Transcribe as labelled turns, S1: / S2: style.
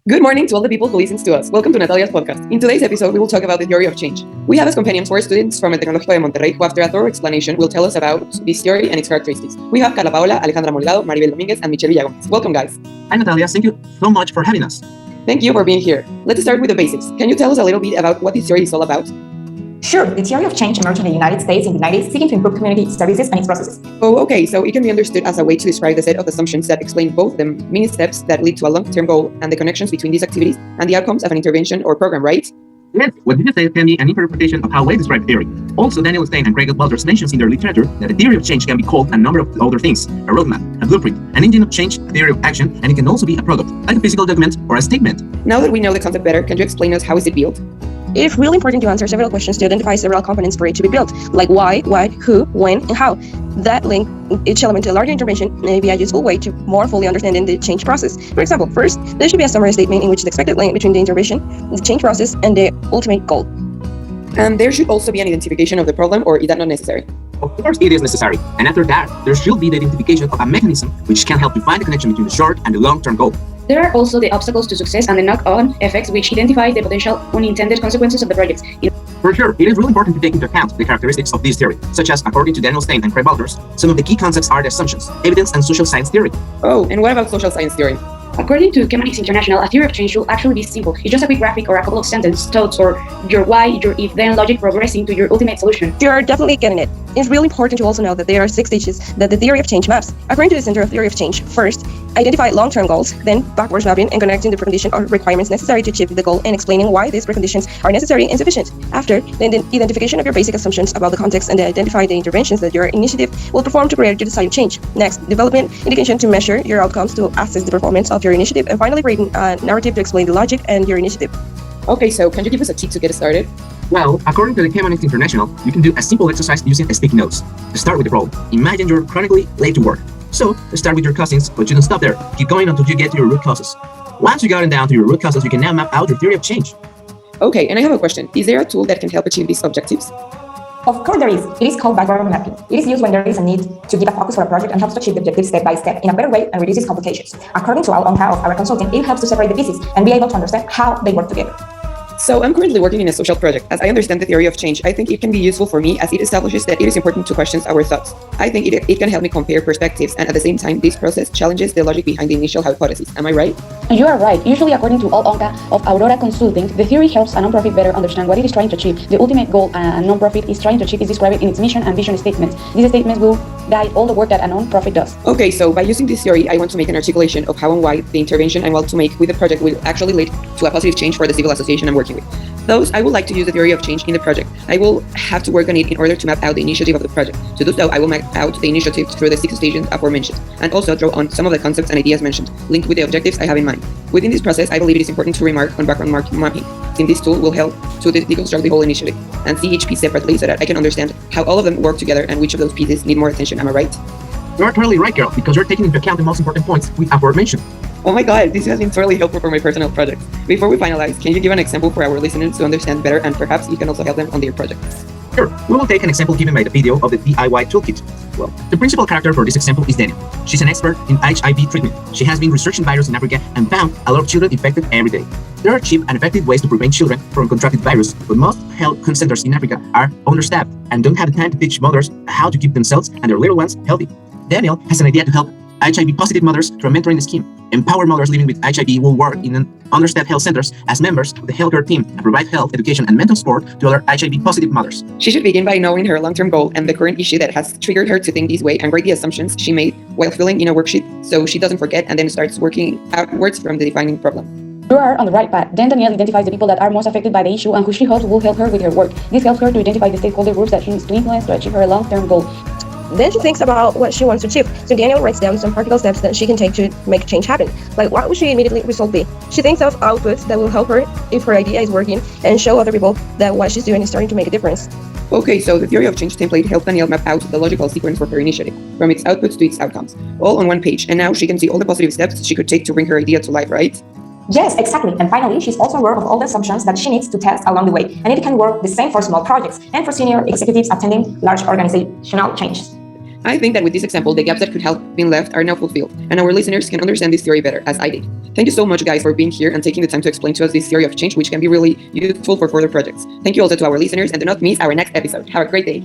S1: Good morning to all the people who listen to us. Welcome to Natalia's podcast. In today's episode, we will talk about the theory of change. We have as companions 4 students from El Tecnológico de Monterrey who, after a thorough explanation, will tell us about this theory and its characteristics. We have Karla, Paola, Alejandra, Molgado, Marivel, Domínguez, and Michel Villagómez. Welcome, guys.
S2: Hi, Natalia. Thank you so much for having us.
S1: Thank you for being here. Let's start with the basics. Can you tell us a little bit about what this theory is all about?
S3: Sure, the theory of change emerged in the United States in the 90s, seeking to improve community services and its processes.
S1: Oh, okay, so it can be understood as a way to describe the set of assumptions that explain both the mini steps that lead to a long-term goal and the connections between these activities and the outcomes of an intervention or program, right?
S2: Yes, what you say can be an interpretation of how we describe theory. Also, Daniel Stein and Craig Walters mentions in their literature that the theory of change can be called a number of other things: a roadmap, a blueprint, an engine of change, a theory of action, and it can also be a product, like a physical document or a statement.
S1: Now that we know the concept better, can you explain us how is it built?
S4: It is really important to answer several questions to identify several components for it to be built, like why, what, who, when, and how. That link each element to a larger intervention may be a useful way to more fully understand the change process. For example, first, there should be a summary statement in which the expected link between the intervention, the change process, and the ultimate goal.
S1: And there should also be an identification of the problem, or is that not necessary?
S2: Of course it is necessary, and after that, there should be the identification of a mechanism which can help you find the connection between the short and the long-term goal.
S5: There are also the obstacles to success and the knock-on effects which identify the potential unintended consequences of the project.
S2: For sure, it is really important to take into account the characteristics of this theory, such as, according to Daniel Stein and Craig Walters, some of the key concepts are the assumptions, evidence, and social science theory.
S1: Oh, and what about social science theory?
S5: According to Chematics International, a theory of change should actually be simple. It's just a quick graphic or a couple of sentences, thoughts, or your why, your if-then logic progressing to your ultimate solution.
S4: You're definitely getting it. It's really important to also know that there are 6 stages that the theory of change maps. According to the Center of Theory of Change, first, identify long-term goals, then backwards mapping and connecting the precondition or requirements necessary to achieve the goal and explaining why these preconditions are necessary and sufficient. After, then the identification of your basic assumptions about the context and identify the interventions that your initiative will perform to create your desired change. Next, development indication to measure your outcomes to assess the performance of your initiative, and finally creating a narrative to explain the logic and your initiative.
S1: Okay, so can you give us a tip to get started?
S2: Well, according to the Chematics International, you can do a simple exercise using sticky notes. To start with the role, imagine you're chronically late to work. So, start with your cousins, but you don't stop there. Keep going until you get to your root causes. Once you gotten down to your root causes, you can now map out your theory of change.
S1: Okay, and I have a question. Is there a tool that can help achieve these objectives?
S3: Of course there is. It is called background mapping. It is used when there is a need to give a focus for a project and helps to achieve the objectives step by step in a better way and reduces complications. According to of our consulting, it helps to separate the pieces and be able to understand how they work together.
S1: So I'm currently working in a social project. As I understand the theory of change, I think it can be useful for me as it establishes that it is important to question our thoughts. I think it can help me compare perspectives, and at the same time, this process challenges the logic behind the initial hypothesis. Am I right?
S5: You are right. Usually, according to Olga of Aurora Consulting, the theory helps a nonprofit better understand what it is trying to achieve. The ultimate goal a nonprofit is trying to achieve is described in its mission and vision statements. These statements will guide all the work that a nonprofit does.
S1: Okay, so by using this theory, I want to make an articulation of how and why the intervention I want to make with the project will actually lead to a positive change for the civil association I'm working with. Thus, I would like to use the theory of change in the project. I will have to work on it in order to map out the initiative of the project. To do so, I will map out the initiative through the 6 stages aforementioned, and also draw on some of the concepts and ideas mentioned, linked with the objectives I have in mind. Within this process, I believe it is important to remark on background mapping, since this tool will help to deconstruct the whole initiative, and see each piece separately so that I can understand how all of them work together and which of those pieces need more attention. Am I right?
S2: You are totally right, girl, because you're taking into account the most important points we aforementioned.
S1: Oh my god, this has been totally helpful for my personal projects. Before we finalize, can you give an example for our listeners to understand better, and perhaps you can also help them on their projects?
S2: Sure, we will take an example given by the video of the DIY toolkit. Well, the principal character for this example is Daniel. She's an expert in HIV treatment. She has been researching viruses in Africa and found a lot of children infected every day. There are cheap and effective ways to prevent children from contracting virus, but most health centers in Africa are understaffed and don't have the time to teach mothers how to keep themselves and their little ones healthy. Daniel has an idea to help HIV-positive mothers through a mentoring scheme. Empower mothers living with HIV will work in understaffed health centers as members of the healthcare team and provide health, education, and mental support to other HIV-positive mothers.
S1: She should begin by knowing her long-term goal and the current issue that has triggered her to think this way, and grade the assumptions she made while filling in a worksheet so she doesn't forget, and then starts working outwards from the defining problem.
S5: You are on the right path. Then Danielle identifies the people that are most affected by the issue and who she hopes will help her with her work. This helps her to identify the stakeholder groups that she needs to influence to achieve her long-term goal.
S4: Then she thinks about what she wants to achieve. So Daniel writes down some practical steps that she can take to make change happen. Like, what would she immediately result be? She thinks of outputs that will help her if her idea is working and show other people that what she's doing is starting to make a difference.
S1: Okay, so the theory of change template helped Danielle map out the logical sequence for her initiative, from its outputs to its outcomes, all on one page, and now she can see all the positive steps she could take to bring her idea to life, right?
S3: Yes, exactly. And finally, she's also aware of all the assumptions that she needs to test along the way. And it can work the same for small projects and for senior executives attending large organizational changes.
S1: I think that with this example, the gaps that could have been left are now fulfilled, and our listeners can understand this theory better, as I did. Thank you so much, guys, for being here and taking the time to explain to us this theory of change, which can be really useful for further projects. Thank you also to our listeners, and do not miss our next episode. Have a great day.